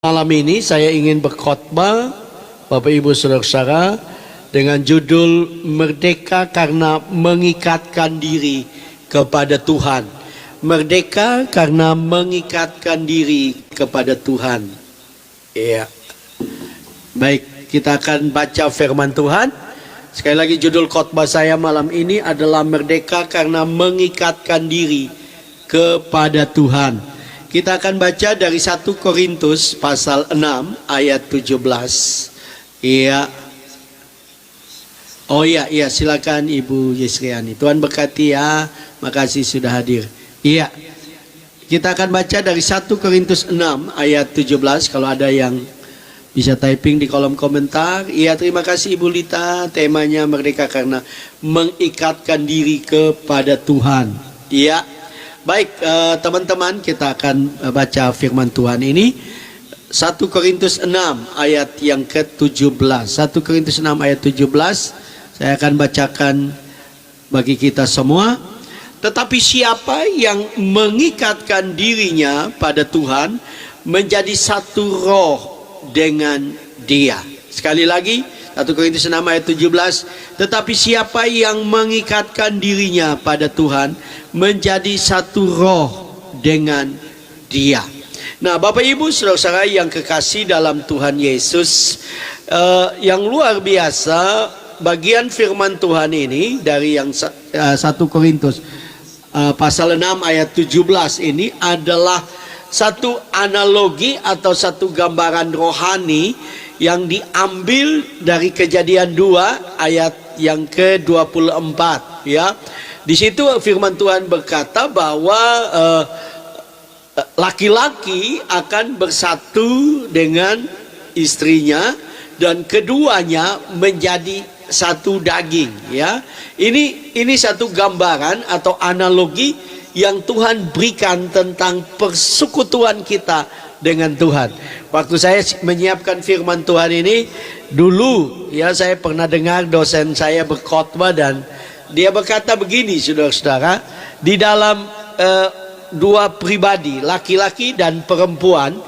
Malam ini saya ingin berkhotbah Bapak Ibu Saudara-saudara dengan judul Merdeka karena mengikatkan diri kepada Tuhan. Merdeka karena mengikatkan diri kepada Tuhan. Iya. Baik, kita akan baca firman Tuhan. Sekali lagi judul khotbah saya malam ini adalah Merdeka karena mengikatkan diri kepada Tuhan. Kita akan baca dari 1 Korintus pasal 6 ayat 17. Iya. Oh iya, silakan Ibu Yesriani. Tuhan berkati ya. Makasih sudah hadir. Iya. Kita akan baca dari 1 Korintus 6 ayat 17. Kalau ada yang bisa typing di kolom komentar. Iya, terima kasih Ibu Lita. Temanya Merdeka karena mengikatkan diri kepada Tuhan. Iya. Baik, teman-teman, kita akan baca firman Tuhan ini 1 Korintus 6 ayat yang ke-17. 1 Korintus 6 ayat 17 saya akan bacakan bagi kita semua. Tetapi siapa yang mengikatkan dirinya pada Tuhan menjadi satu roh dengan Dia. Sekali lagi 1 Korintus 6 ayat 17. Tetapi siapa yang mengikatkan dirinya pada Tuhan menjadi satu roh dengan Dia. Nah, Bapak Ibu Saudara-saudara yang kekasih dalam Tuhan Yesus, yang luar biasa bagian firman Tuhan ini dari yang 1 Korintus pasal 6 ayat 17 ini adalah satu analogi atau satu gambaran rohani yang diambil dari Kejadian 2 ayat yang ke-24 ya. Di situ firman Tuhan berkata bahwa laki-laki akan bersatu dengan istrinya dan keduanya menjadi satu daging ya. Ini satu gambaran atau analogi yang Tuhan berikan tentang persekutuan kita dengan Tuhan. Waktu saya menyiapkan firman Tuhan ini dulu ya, saya pernah dengar dosen saya berkhotbah dan dia berkata begini, saudara-saudara, di dalam dua pribadi, laki-laki dan perempuan,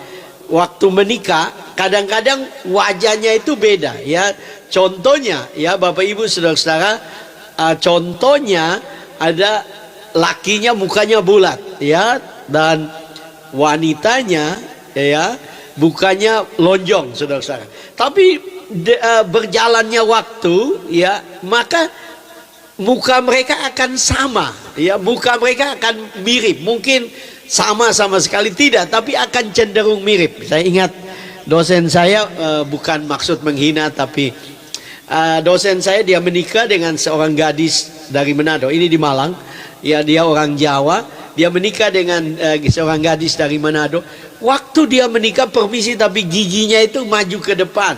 waktu menikah kadang-kadang wajahnya itu beda ya. Contohnya ya Bapak Ibu saudara-saudara, contohnya ada lakinya mukanya bulat ya, dan wanitanya ya bukannya lonjong, saudara-saudara. Tapi berjalannya waktu ya, maka muka mereka akan sama ya, muka mereka akan mirip. Mungkin sama sekali tidak, tapi akan cenderung mirip. Saya ingat dosen saya, bukan maksud menghina, tapi dosen saya dia menikah dengan seorang gadis dari Manado. Ini di Malang ya, dia orang Jawa. Dia menikah dengan seorang gadis dari Manado. Waktu dia menikah, permisi, tapi giginya itu maju ke depan.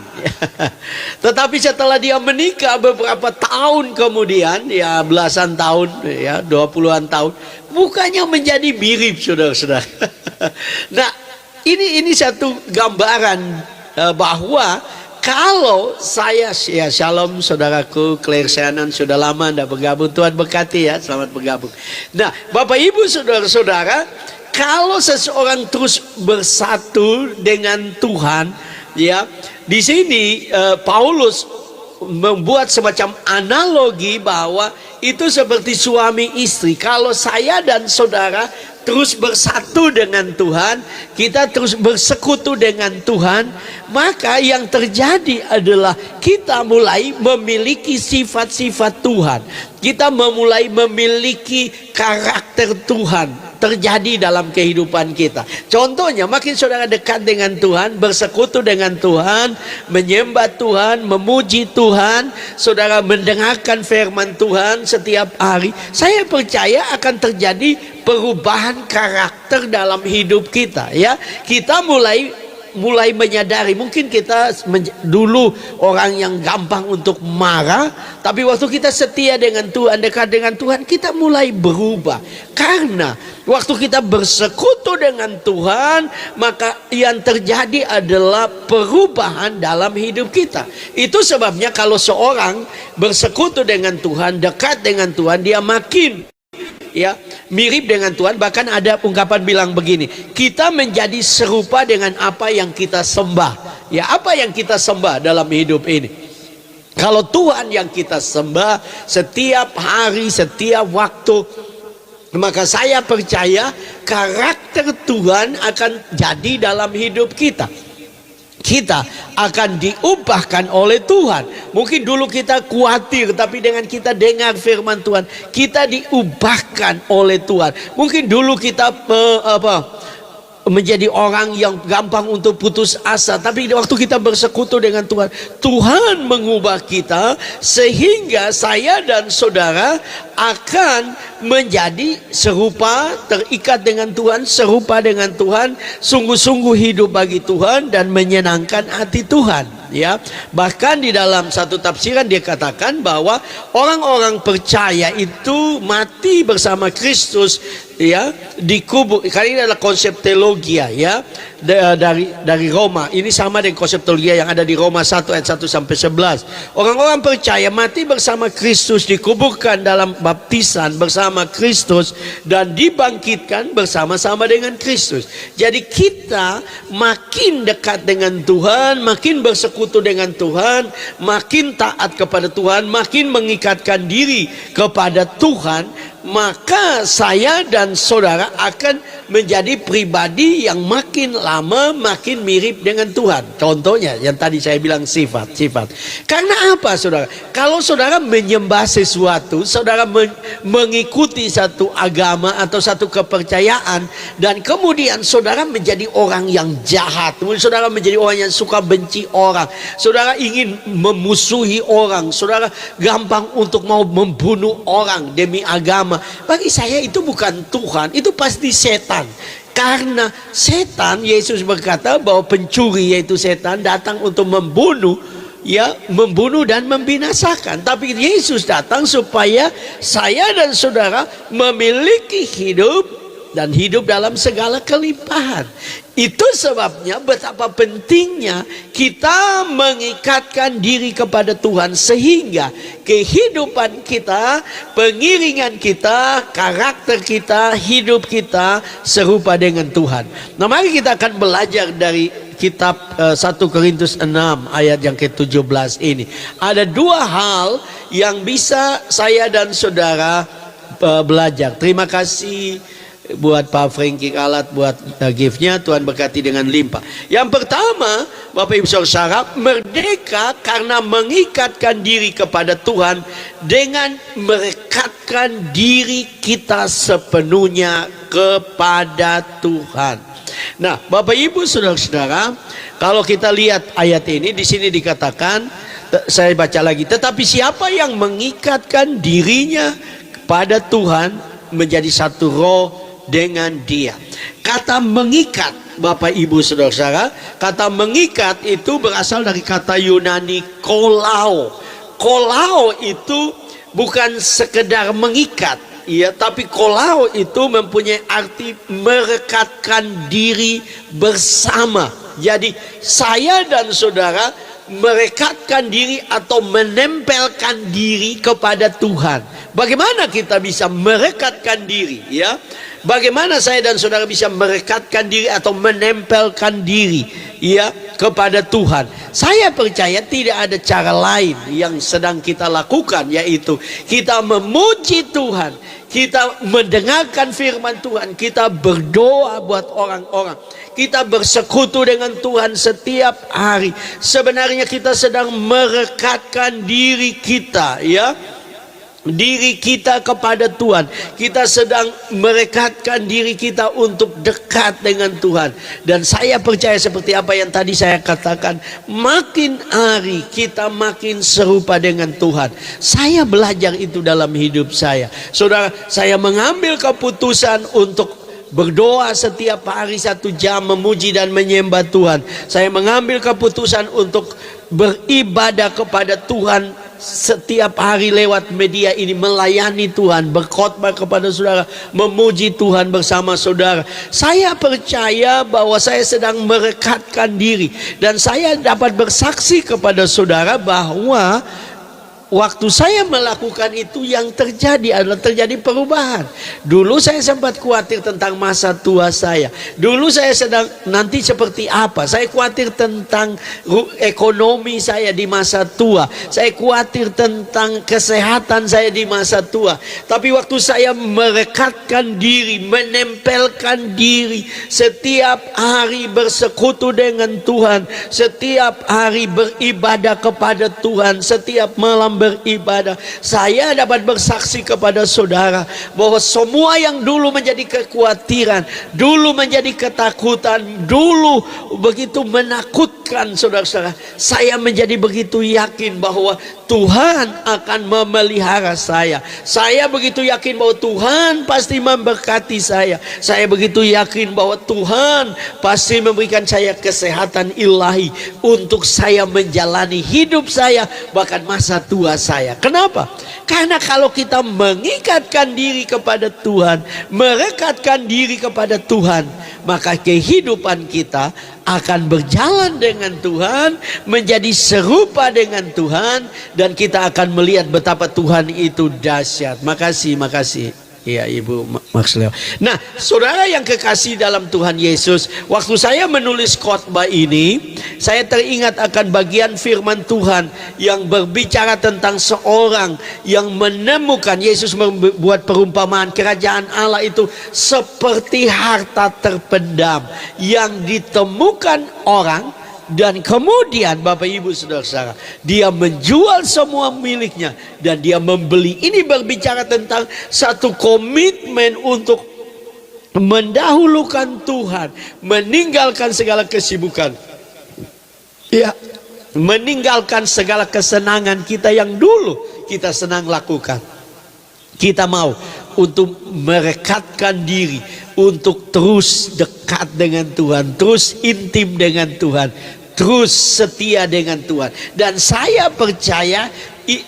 Tetapi setelah dia menikah beberapa tahun kemudian, ya belasan tahun, ya 20-an tahun, mukanya menjadi mirip, saudara-saudara. Nah, ini satu gambaran bahwa kalau saya, ya shalom saudaraku Claire Seanan, sudah lama tidak bergabung, Tuhan berkati ya, selamat bergabung. Nah, Bapak Ibu saudara-saudara, kalau seseorang terus bersatu dengan Tuhan, ya, di sini Paulus membuat semacam analogi bahwa itu seperti suami istri. Kalau saya dan saudara terus bersatu dengan Tuhan, kita terus bersekutu dengan Tuhan, maka yang terjadi adalah kita mulai memiliki sifat-sifat Tuhan. Kita mulai memiliki karakter Tuhan terjadi dalam kehidupan kita. Contohnya, makin saudara dekat dengan Tuhan, bersekutu dengan Tuhan, menyembah Tuhan, memuji Tuhan, saudara mendengarkan firman Tuhan setiap hari, saya percaya akan terjadi perubahan karakter dalam hidup kita ya. Kita mulai menyadari, mungkin kita dulu orang yang gampang untuk marah, tapi waktu kita setia dengan Tuhan, dekat dengan Tuhan, kita mulai berubah. Karena waktu kita bersekutu dengan Tuhan, maka yang terjadi adalah perubahan dalam hidup kita. Itu sebabnya kalau seorang bersekutu dengan Tuhan, dekat dengan Tuhan, dia makin ya, mirip dengan Tuhan. Bahkan ada ungkapan bilang begini, kita menjadi serupa dengan apa yang kita sembah. Ya, apa yang kita sembah dalam hidup ini. Kalau Tuhan yang kita sembah setiap hari, setiap waktu, maka saya percaya karakter Tuhan akan jadi dalam hidup kita. Kita akan diubahkan oleh Tuhan. Mungkin dulu kita khawatir, tapi dengan kita dengar firman Tuhan, kita diubahkan oleh Tuhan. Mungkin dulu kita menjadi orang yang gampang untuk putus asa, tapi waktu kita bersekutu dengan Tuhan, Tuhan mengubah kita sehingga saya dan saudara akan menjadi serupa, terikat dengan Tuhan, serupa dengan Tuhan, sungguh-sungguh hidup bagi Tuhan dan menyenangkan hati Tuhan. Ya, bahkan di dalam satu tafsiran dia katakan bahwa orang-orang percaya itu mati bersama Kristus, ya, dikubur. Kali ini adalah konsep teologi, ya, dari Roma. Ini sama dengan konsep teologi yang ada di Roma 1 ayat 1 sampai 11. Orang-orang percaya mati bersama Kristus, dikuburkan dalam baptisan bersama Kristus, dan dibangkitkan bersama-sama dengan Kristus. Jadi kita makin dekat dengan Tuhan, makin bersekutu dengan Tuhan, makin taat kepada Tuhan, makin mengikatkan diri kepada Tuhan, maka saya dan saudara akan menjadi pribadi yang makin lama makin mirip dengan Tuhan. Contohnya yang tadi saya bilang sifat. Karena apa, saudara? Kalau saudara menyembah sesuatu, saudara mengikuti satu agama atau satu kepercayaan, dan kemudian saudara menjadi orang yang jahat, saudara menjadi orang yang suka benci orang, saudara ingin memusuhi orang, saudara gampang untuk mau membunuh orang demi agama, bagi saya itu bukan Tuhan, itu pasti setan. Karena setan, Yesus berkata bahwa pencuri yaitu setan datang untuk membunuh, ya, membunuh dan membinasakan. Tapi Yesus datang supaya saya dan saudara memiliki hidup dan hidup dalam segala kelimpahan. Itu sebabnya betapa pentingnya kita mengikatkan diri kepada Tuhan, sehingga kehidupan kita, pengiringan kita, karakter kita, hidup kita serupa dengan Tuhan. Nah, mari kita akan belajar dari kitab 1 Korintus 6 ayat yang ke-17 ini. Ada dua hal yang bisa saya dan saudara belajar. Terima kasih buat Pak Frankie Kalat buat giftnya. Tuhan berkati dengan limpah. Yang pertama, Bapak Ibu Saudara, merdeka karena mengikatkan diri kepada Tuhan dengan merekatkan diri kita sepenuhnya kepada Tuhan. Nah, Bapak Ibu Saudara-saudara, kalau kita lihat ayat ini, di sini dikatakan, saya baca lagi, tetapi siapa yang mengikatkan dirinya kepada Tuhan menjadi satu roh dengan Dia. Kata mengikat, Bapak Ibu Saudara-saudara, kata mengikat itu berasal dari kata Yunani kolao. Kolao itu bukan sekedar mengikat, ya, tapi kolao itu mempunyai arti merekatkan diri bersama. Jadi saya dan saudara merekatkan diri atau menempelkan diri kepada Tuhan. Bagaimana kita bisa merekatkan diri, ya? Bagaimana saya dan saudara bisa merekatkan diri atau menempelkan diri, ya, kepada Tuhan? Saya percaya tidak ada cara lain yang sedang kita lakukan, yaitu kita memuji Tuhan, kita mendengarkan firman Tuhan, kita berdoa buat orang-orang, kita bersekutu dengan Tuhan setiap hari. Sebenarnya kita sedang merekatkan diri kita, ya, diri kita kepada Tuhan. Kita sedang merekatkan diri kita untuk dekat dengan Tuhan. Dan saya percaya seperti apa yang tadi saya katakan, makin hari kita makin serupa dengan Tuhan. Saya belajar itu dalam hidup saya. Saudara, saya mengambil keputusan untuk berdoa setiap hari 1 jam, memuji dan menyembah Tuhan. Saya mengambil keputusan untuk beribadah kepada Tuhan setiap hari lewat media ini, melayani Tuhan, berkhotbah kepada saudara, memuji Tuhan bersama saudara. Saya percaya bahwa saya sedang merekatkan diri, dan saya dapat bersaksi kepada saudara bahwa waktu saya melakukan itu yang terjadi adalah terjadi perubahan. Dulu saya sempat khawatir tentang masa tua saya. Dulu saya sedang nanti seperti apa. Saya khawatir tentang ekonomi saya di masa tua. Saya khawatir tentang kesehatan saya di masa tua. Tapi waktu saya merekatkan diri, menempelkan diri, setiap hari bersekutu dengan Tuhan, setiap hari beribadah kepada Tuhan, setiap malam beribadah, saya dapat bersaksi kepada saudara bahwa semua yang dulu menjadi kekhawatiran, dulu menjadi ketakutan, dulu begitu menakutkan saudara-saudara, saya menjadi begitu yakin bahwa Tuhan akan memelihara saya. Saya begitu yakin bahwa Tuhan pasti memberkati saya. Saya begitu yakin bahwa Tuhan pasti memberikan saya kesehatan ilahi untuk saya menjalani hidup saya, bahkan masa tua saya. Kenapa? Karena kalau kita mengikatkan diri kepada Tuhan, merekatkan diri kepada Tuhan, maka kehidupan kita akan berjalan dengan Tuhan, menjadi serupa dengan Tuhan, dan kita akan melihat betapa Tuhan itu dahsyat. Makasih. Ya Ibu Max Leo. Nah, saudara yang kekasih dalam Tuhan Yesus, waktu saya menulis khotbah ini, saya teringat akan bagian firman Tuhan yang berbicara tentang seorang yang menemukan, Yesus membuat perumpamaan kerajaan Allah itu seperti harta terpendam yang ditemukan orang. Dan kemudian Bapak Ibu Saudara-saudara, dia menjual semua miliknya dan dia membeli. Ini berbicara tentang satu komitmen untuk mendahulukan Tuhan, meninggalkan segala kesibukan, ya, meninggalkan segala kesenangan kita yang dulu kita senang lakukan. Kita mau untuk merekatkan diri, untuk terus dekat dengan Tuhan, terus intim dengan Tuhan, terus setia dengan Tuhan. Dan saya percaya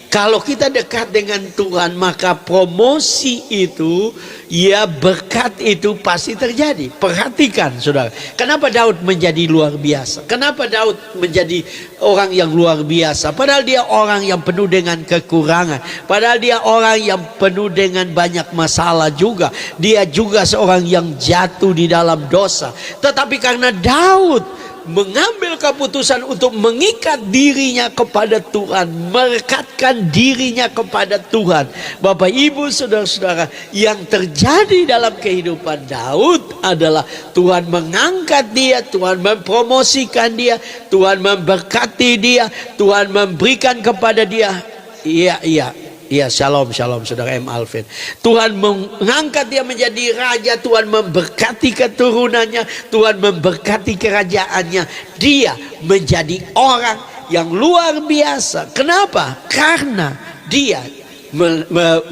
kalau kita dekat dengan Tuhan, maka promosi itu, ya, berkat itu pasti terjadi. Perhatikan saudara, kenapa Daud menjadi luar biasa? Kenapa Daud menjadi orang yang luar biasa? Padahal dia orang yang penuh dengan kekurangan, padahal dia orang yang penuh dengan banyak masalah juga. Dia juga seorang yang jatuh di dalam dosa. Tetapi karena Daud mengambil keputusan untuk mengikat dirinya kepada Tuhan, merekatkan dirinya kepada Tuhan, Bapak Ibu Saudara-saudara, yang terjadi dalam kehidupan Daud adalah Tuhan mengangkat dia, Tuhan mempromosikan dia, Tuhan memberkati dia, Tuhan memberikan kepada dia. Iya, shalom saudara M. Alvin. Tuhan mengangkat dia menjadi raja, Tuhan memberkati keturunannya, Tuhan memberkati kerajaannya. Dia menjadi orang yang luar biasa. Kenapa? Karena dia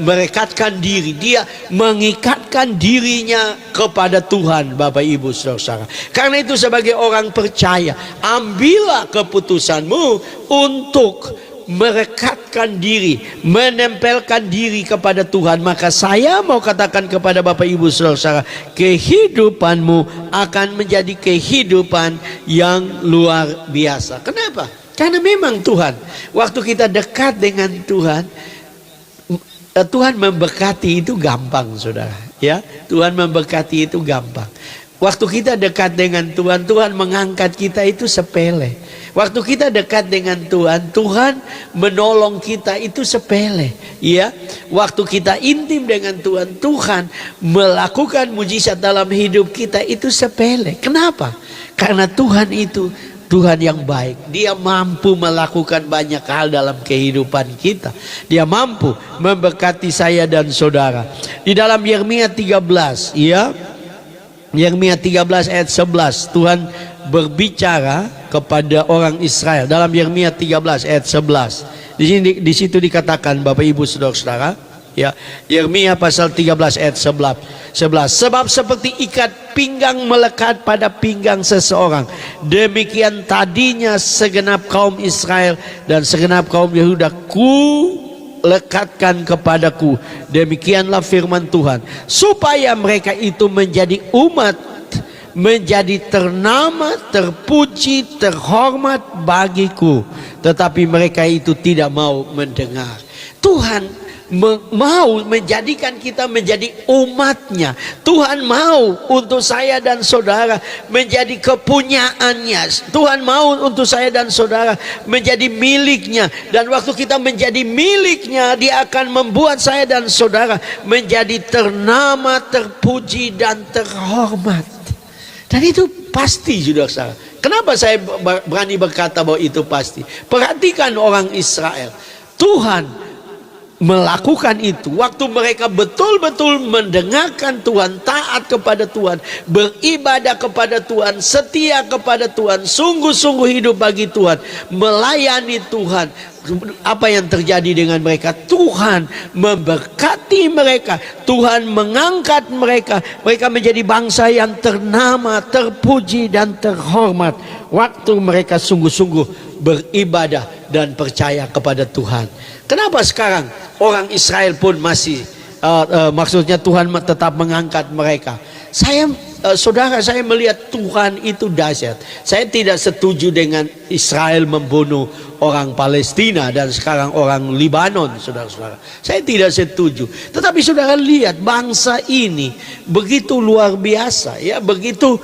merekatkan diri, dia mengikatkan dirinya kepada Tuhan, Bapak Ibu Saudara. Karena itu sebagai orang percaya, ambillah keputusanmu untuk merekatkan diri, menempelkan diri kepada Tuhan. Maka saya mau katakan kepada Bapak Ibu Saudara, kehidupanmu akan menjadi kehidupan yang luar biasa. Kenapa? Karena memang Tuhan, waktu kita dekat dengan Tuhan, Tuhan memberkati itu gampang saudara, ya. Tuhan memberkati itu gampang. Waktu kita dekat dengan Tuhan, Tuhan mengangkat kita itu sepele. Waktu kita dekat dengan Tuhan, Tuhan menolong kita itu sepele, ya. Waktu kita intim dengan Tuhan, Tuhan melakukan mujizat dalam hidup kita itu sepele. Kenapa? Karena Tuhan itu Tuhan yang baik. Dia mampu melakukan banyak hal dalam kehidupan kita. Dia mampu memberkati saya dan saudara. Di dalam Yeremia 13, ya, Yeremia 13 ayat 11, Tuhan berbicara kepada orang Israel dalam Yeremia 13 ayat 11. Di situ dikatakan Bapak Ibu Saudara-saudara, ya, Yeremia pasal 13 ayat 11. Sebab seperti ikat pinggang melekat pada pinggang seseorang, demikian tadinya segenap kaum Israel dan segenap kaum Yehuda ku lekatkan kepadaku. Demikianlah firman Tuhan, supaya mereka itu menjadi umat, menjadi ternama, terpuji, terhormat bagiku. tetapi mereka itu tidak mau mendengar. Tuhan mau menjadikan kita menjadi umatnya. Tuhan mau untuk saya dan saudara menjadi kepunyaannya. Tuhan mau untuk saya dan saudara menjadi miliknya. Dan waktu kita menjadi miliknya, Dia akan membuat saya dan saudara menjadi ternama, terpuji dan terhormat. Dan itu pasti, saudara. Kenapa saya berani berkata bahwa itu pasti? Perhatikan orang Israel. Tuhan melakukan itu waktu mereka betul-betul mendengarkan Tuhan, taat kepada Tuhan, beribadah kepada Tuhan, setia kepada Tuhan, sungguh-sungguh hidup bagi Tuhan, melayani Tuhan. Apa yang terjadi dengan mereka? Tuhan memberkati mereka, Tuhan mengangkat mereka. Mereka menjadi bangsa yang ternama, terpuji dan terhormat waktu mereka sungguh-sungguh beribadah dan percaya kepada Tuhan. Kenapa sekarang orang Israel pun masih maksudnya Tuhan tetap mengangkat mereka? Saudara, saya melihat Tuhan itu dahsyat. Saya tidak setuju dengan Israel membunuh orang Palestina dan sekarang orang Libanon, saudara-saudara. Saya tidak setuju. Tetapi saudara lihat bangsa ini begitu luar biasa, ya, begitu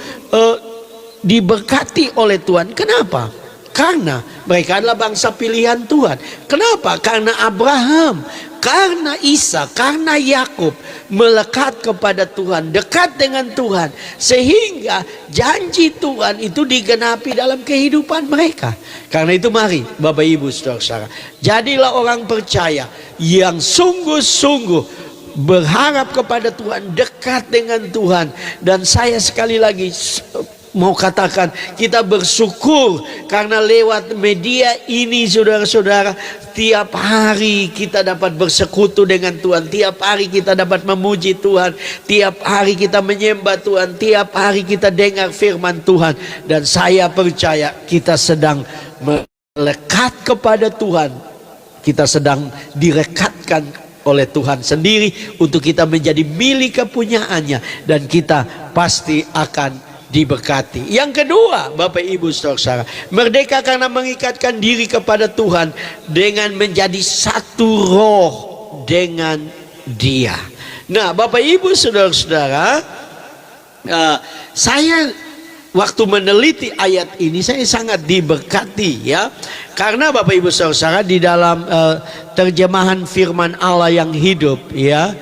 diberkati oleh Tuhan. Kenapa? Karena mereka adalah bangsa pilihan Tuhan. Kenapa? Karena Abraham, karena Isa, karena Yakub melekat kepada Tuhan, dekat dengan Tuhan, sehingga janji Tuhan itu digenapi dalam kehidupan mereka. Karena itu mari Bapak Ibu saudara-saudara, jadilah orang percaya yang sungguh-sungguh berharap kepada Tuhan, dekat dengan Tuhan. Dan saya sekali lagi mau katakan, kita bersyukur karena lewat media ini saudara-saudara, tiap hari kita dapat bersekutu dengan Tuhan, tiap hari kita dapat memuji Tuhan, tiap hari kita menyembah Tuhan, tiap hari kita dengar firman Tuhan. Dan saya percaya kita sedang melekat kepada Tuhan, kita sedang direkatkan oleh Tuhan sendiri untuk kita menjadi milik kepunyaannya, dan kita pasti akan diberkati. Yang kedua, Bapak Ibu saudara, merdeka karena mengikatkan diri kepada Tuhan dengan menjadi satu roh dengan Dia. Nah, Bapak Ibu saudara-saudara, saya waktu meneliti ayat ini saya sangat diberkati, ya, karena Bapak Ibu saudara, di dalam terjemahan firman Allah yang hidup, ya,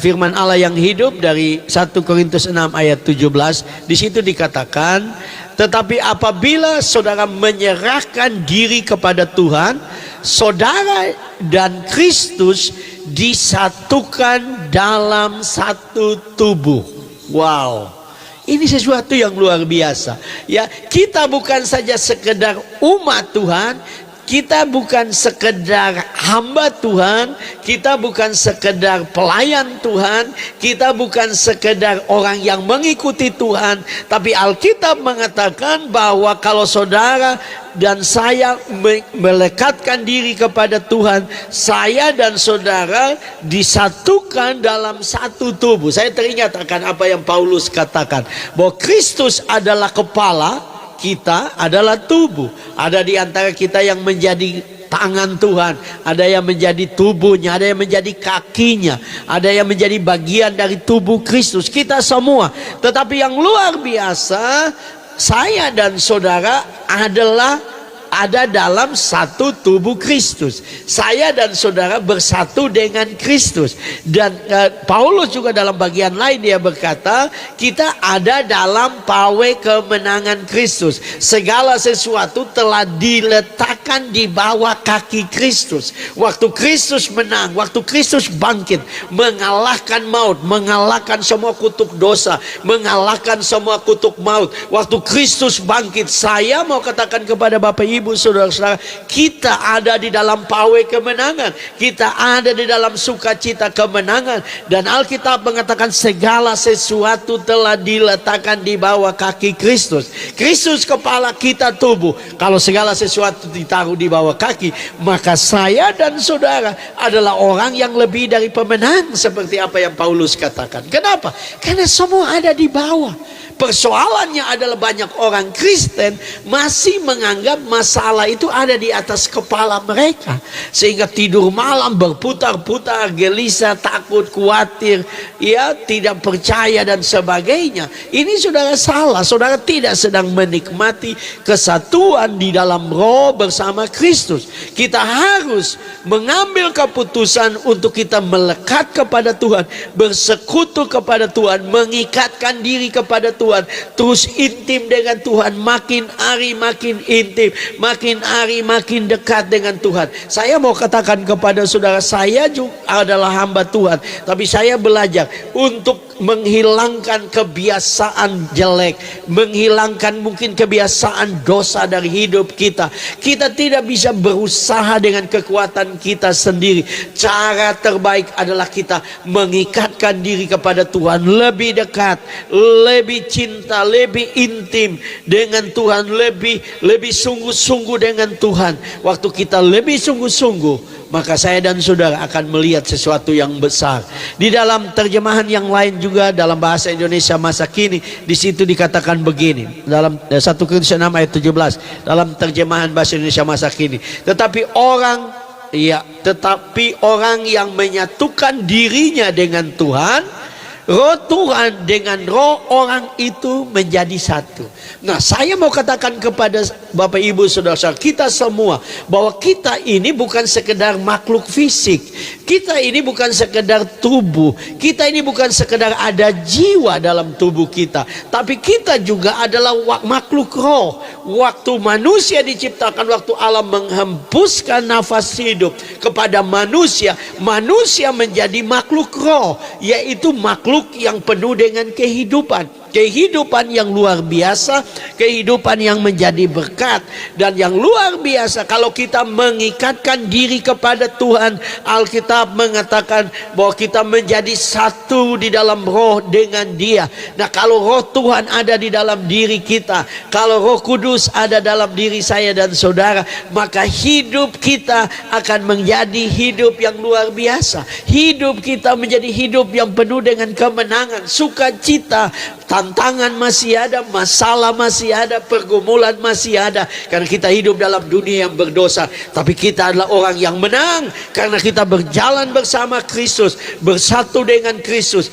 firman Allah yang hidup dari 1 Korintus 6 ayat 17, di situ dikatakan, tetapi apabila saudara menyerahkan diri kepada Tuhan, saudara dan Kristus disatukan dalam satu tubuh. Wow, ini sesuatu yang luar biasa, ya. Kita bukan saja sekedar umat Tuhan, kita bukan sekedar hamba Tuhan, kita bukan sekedar pelayan Tuhan, kita bukan sekedar orang yang mengikuti Tuhan. Tapi Alkitab mengatakan bahwa kalau saudara dan saya melekatkan diri kepada Tuhan, saya dan saudara disatukan dalam satu tubuh. Saya teringat akan apa yang Paulus katakan, bahwa Kristus adalah kepala, kita adalah tubuh. Ada di antara kita yang menjadi tangan Tuhan, ada yang menjadi tubuhnya, ada yang menjadi kakinya, ada yang menjadi bagian dari tubuh Kristus, kita semua. Tetapi yang luar biasa, saya dan saudara ada dalam satu tubuh Kristus. Saya dan saudara bersatu dengan Kristus. Dan Paulus juga dalam bagian lain dia berkata, kita ada dalam pawai kemenangan Kristus. Segala sesuatu telah diletakkan di bawah kaki Kristus. Waktu Kristus menang, waktu Kristus bangkit, mengalahkan maut, mengalahkan semua kutuk dosa, mengalahkan semua kutuk maut. Waktu Kristus bangkit, saya mau katakan kepada Bapak Ibu saudara-saudara, kita ada di dalam pawai kemenangan, kita ada di dalam sukacita kemenangan. Dan Alkitab mengatakan segala sesuatu telah diletakkan di bawah kaki Kristus. Kristus kepala, kita tubuh. Kalau segala sesuatu ditaruh di bawah kaki, maka saya dan saudara adalah orang yang lebih dari pemenang, seperti apa yang Paulus katakan. Kenapa? Karena semua ada di bawah. persoalannya adalah banyak orang Kristen masih menganggap masalah itu ada di atas kepala mereka, sehingga tidur malam berputar-putar, gelisah, takut, khawatir, ya, tidak percaya dan sebagainya. Ini saudara salah. Saudara tidak sedang menikmati kesatuan di dalam roh bersama Kristus. Kita harus mengambil keputusan untuk kita melekat kepada Tuhan, bersekutu kepada Tuhan, mengikatkan diri kepada Tuhan, terus intim dengan Tuhan, makin hari makin intim, makin hari makin dekat dengan Tuhan. Saya mau katakan kepada saudara, saya juga adalah hamba Tuhan, tapi saya belajar untuk menghilangkan kebiasaan jelek, menghilangkan mungkin kebiasaan dosa dari hidup kita. Kita tidak bisa berusaha dengan kekuatan kita sendiri. Cara terbaik adalah kita mengikatkan diri kepada Tuhan, lebih dekat, lebih cinta, lebih intim dengan Tuhan, lebih sungguh-sungguh dengan Tuhan. Waktu kita lebih sungguh-sungguh, maka saya dan saudara akan melihat sesuatu yang besar. Di dalam terjemahan yang lain juga, dalam bahasa Indonesia masa kini, di situ dikatakan begini, dalam 1 Korintus 6 ayat 17, dalam terjemahan bahasa Indonesia masa kini, tetapi orang yang menyatukan dirinya dengan Tuhan, roh Tuhan dengan roh orang itu menjadi satu. Nah, saya mau katakan kepada Bapak Ibu Saudara-saudara kita semua, bahwa kita ini bukan sekedar makhluk fisik, kita ini bukan sekedar tubuh, kita ini bukan sekedar ada jiwa dalam tubuh kita, tapi kita juga adalah makhluk roh. Waktu manusia diciptakan, waktu Allah menghembuskan nafas hidup kepada manusia, manusia menjadi makhluk roh, yaitu makhluk yang penuh dengan kehidupan yang luar biasa, kehidupan yang menjadi berkat dan yang luar biasa. Kalau kita mengikatkan diri kepada Tuhan, Alkitab mengatakan bahwa kita menjadi satu di dalam roh dengan Dia. Nah, kalau roh Tuhan ada di dalam diri kita, kalau Roh Kudus ada dalam diri saya dan saudara, maka hidup kita akan menjadi hidup yang luar biasa. Hidup kita menjadi hidup yang penuh dengan kemenangan, sukacita. Tantangan masih ada, masalah masih ada, pergumulan masih ada, karena kita hidup dalam dunia yang berdosa. Tapi kita adalah orang yang menang karena kita berjalan bersama Kristus, bersatu dengan Kristus.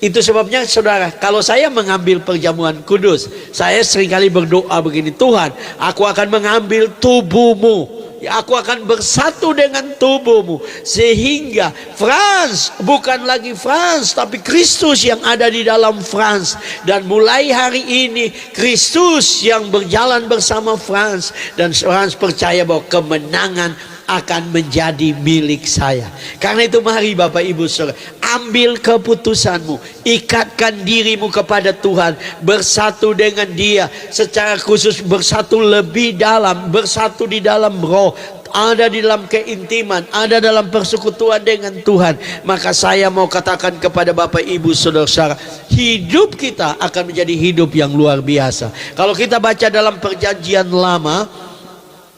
Itu sebabnya saudara, kalau saya mengambil perjamuan kudus, saya seringkali berdoa begini, Tuhan, aku akan mengambil tubuhmu, aku akan bersatu dengan tubuhmu, sehingga Frans bukan lagi Frans, tapi Kristus yang ada di dalam Frans. Dan mulai hari ini Kristus yang berjalan bersama Frans, dan Frans percaya bahwa kemenangan akan menjadi milik saya. Karena itu mari Bapak Ibu Saudara, ambil keputusanmu, ikatkan dirimu kepada Tuhan, bersatu dengan Dia, secara khusus bersatu lebih dalam, bersatu di dalam roh, ada di dalam keintiman, ada dalam persekutuan dengan Tuhan. Maka saya mau katakan kepada Bapak Ibu Saudara, hidup kita akan menjadi hidup yang luar biasa. Kalau kita baca dalam Perjanjian Lama,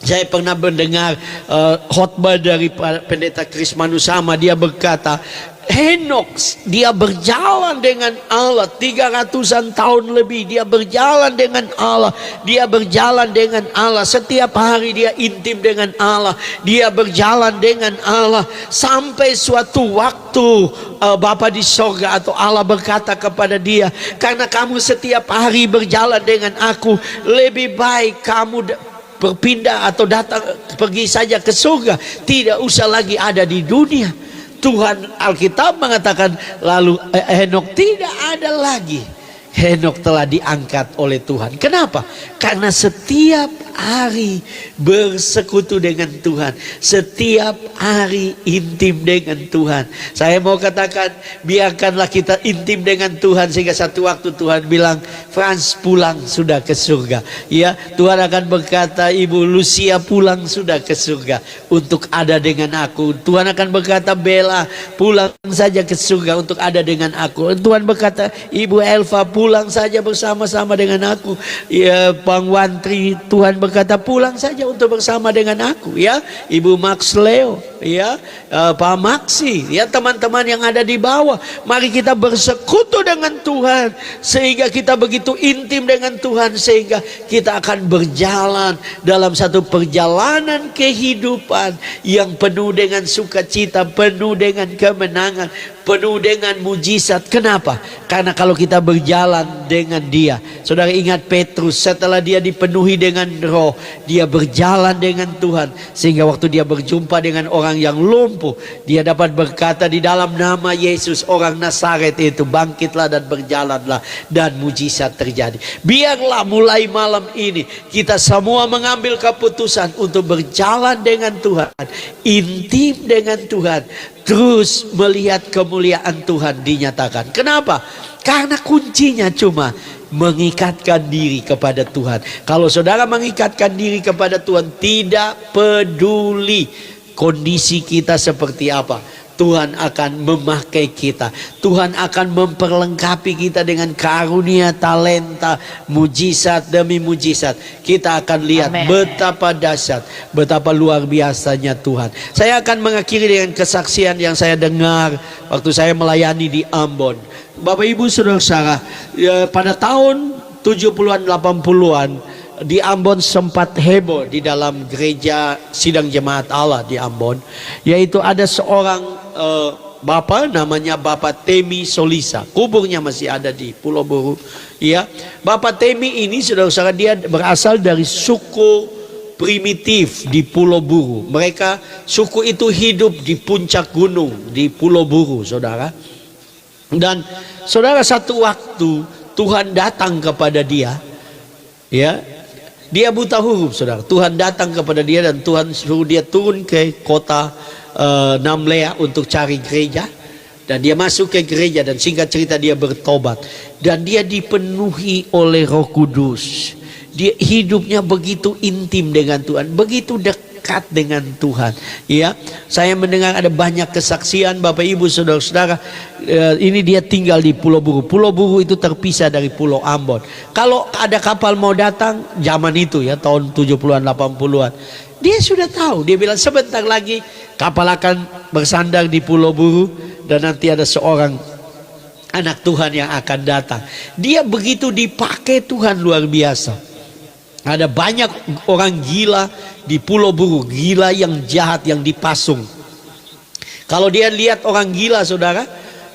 saya pernah mendengar khotbah dari pendeta Chris Manusama. Dia berkata, Henok, dia berjalan dengan Allah 300-an tahun lebih. Dia berjalan dengan Allah, dia berjalan dengan Allah. Setiap hari dia intim dengan Allah, dia berjalan dengan Allah, sampai suatu waktu Bapa di sorga atau Allah berkata kepada dia, karena kamu setiap hari berjalan dengan aku, lebih baik kamu berpindah atau datang, pergi saja ke surga, tidak usah lagi ada di dunia. Tuhan, Alkitab mengatakan lalu Henok tidak ada lagi. Henok telah diangkat oleh Tuhan. Kenapa? Karena setiap hari bersekutu dengan Tuhan, setiap hari intim dengan Tuhan. Saya mau katakan, biarkanlah kita intim dengan Tuhan, sehingga satu waktu Tuhan bilang, Frans pulang sudah ke surga. Ya, Tuhan akan berkata, Ibu Lucia pulang sudah ke surga untuk ada dengan aku. Tuhan akan berkata, Bella pulang saja ke surga untuk ada dengan aku. Tuhan berkata, Ibu Elva pulang saja bersama-sama dengan aku. Ya, Bang Wantri, Tuhan berkata, pulang saja untuk bersama dengan aku, ya, Ibu Max Leo, ya, Pak Maxi, ya, teman-teman yang ada di bawah. Mari kita bersekutu dengan Tuhan, sehingga kita begitu intim dengan Tuhan, sehingga kita akan berjalan dalam satu perjalanan kehidupan yang penuh dengan sukacita, penuh dengan kemenangan, penuh dengan mujizat. Kenapa? Karena kalau kita berjalan dengan Dia, saudara ingat Petrus, setelah dia dipenuhi dengan Roh, dia berjalan dengan Tuhan, sehingga waktu dia berjumpa dengan orang yang lumpuh, dia dapat berkata, di dalam nama Yesus orang Nazaret itu, bangkitlah dan berjalanlah, dan mujizat terjadi. Biarlah mulai malam ini kita semua mengambil keputusan untuk berjalan dengan Tuhan, intim dengan Tuhan, terus melihat kemuliaan Tuhan dinyatakan. Kenapa? Karena kuncinya cuma mengikatkan diri kepada Tuhan. Kalau saudara mengikatkan diri kepada Tuhan, tidak peduli kondisi kita seperti apa, Tuhan akan memakai kita. Tuhan akan memperlengkapi kita dengan karunia, talenta, mujizat demi mujizat. Kita akan lihat betapa dahsyat, betapa luar biasanya Tuhan. Saya akan mengakhiri dengan kesaksian yang saya dengar waktu saya melayani di Ambon. Bapak Ibu saudara-saudara, ya, pada tahun 70-an 80-an di Ambon sempat heboh di dalam gereja sidang jemaat Allah di Ambon, yaitu ada seorang bapak namanya Bapak Temi Solisa. Kuburnya masih ada di Pulau Buru, ya. Bapak Temi ini saudara-saudara, dia berasal dari suku primitif di Pulau Buru. Mereka, suku itu hidup di puncak gunung di Pulau Buru, saudara. Dan saudara, satu waktu Tuhan datang kepada dia, ya, dia buta huruf, saudara. Tuhan datang kepada dia dan Tuhan suruh dia turun ke kota Namlea untuk cari gereja. Dan dia masuk ke gereja, dan singkat cerita dia bertobat, dan dia dipenuhi oleh Roh Kudus. Dia hidupnya begitu intim dengan Tuhan, begitu dekat dengan Tuhan, ya. Saya mendengar ada banyak kesaksian Bapak Ibu saudara-saudara. Ini dia tinggal di Pulau Buru. Pulau Buru itu terpisah dari Pulau Ambon. Kalau ada kapal mau datang zaman itu, ya, tahun 70-an 80-an, dia sudah tahu. Dia bilang sebentar lagi kapal akan bersandar di Pulau Buru, dan nanti ada seorang anak Tuhan yang akan datang. Dia begitu dipakai Tuhan luar biasa. Ada banyak orang gila di Pulau Buru, gila yang jahat, yang dipasung. Kalau dia lihat orang gila, saudara,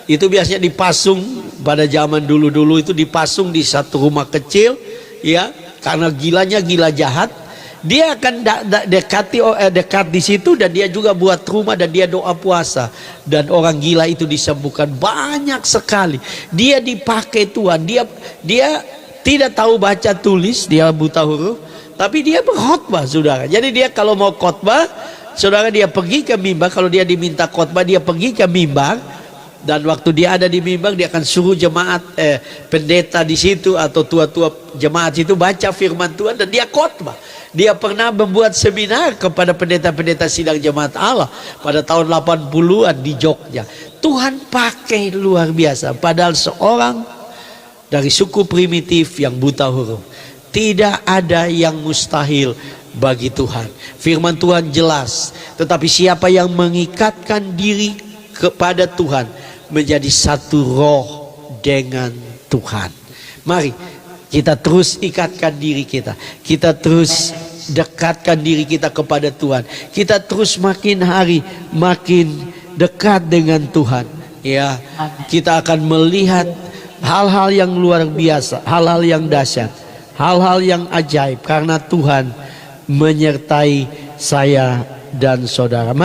itu biasanya dipasung. Pada zaman dulu-dulu itu dipasung di satu rumah kecil, ya, karena gilanya gila jahat. Dia akan dekat di situ, dan dia juga buat rumah, dan dia doa puasa, dan orang gila itu disembuhkan banyak sekali. Dia dipakai Tuhan. Dia tidak tahu baca tulis, dia buta huruf, tapi dia berkhotbah, saudara. Jadi dia kalau mau khotbah, saudara, dia pergi ke mimbar. Kalau dia diminta khotbah, dia pergi ke mimbar, dan waktu dia ada di mimbar, dia akan suruh jemaat, pendeta di situ atau tua-tua jemaat itu baca firman Tuhan, dan dia khotbah. Dia pernah membuat seminar kepada pendeta-pendeta sidang jemaat Allah pada tahun 80-an di Jogja. Tuhan pakai luar biasa. Padahal seorang dari suku primitif yang buta huruf, tidak ada yang mustahil bagi Tuhan. Firman Tuhan jelas, tetapi siapa yang mengikatkan diri kepada Tuhan menjadi satu roh dengan Tuhan. Mari kita terus ikatkan diri kita, kita terus dekatkan diri kita kepada Tuhan, kita terus makin hari makin dekat dengan Tuhan, ya. Kita akan melihat hal-hal yang luar biasa, hal-hal yang dahsyat, hal-hal yang ajaib, karena Tuhan menyertai saya dan saudara.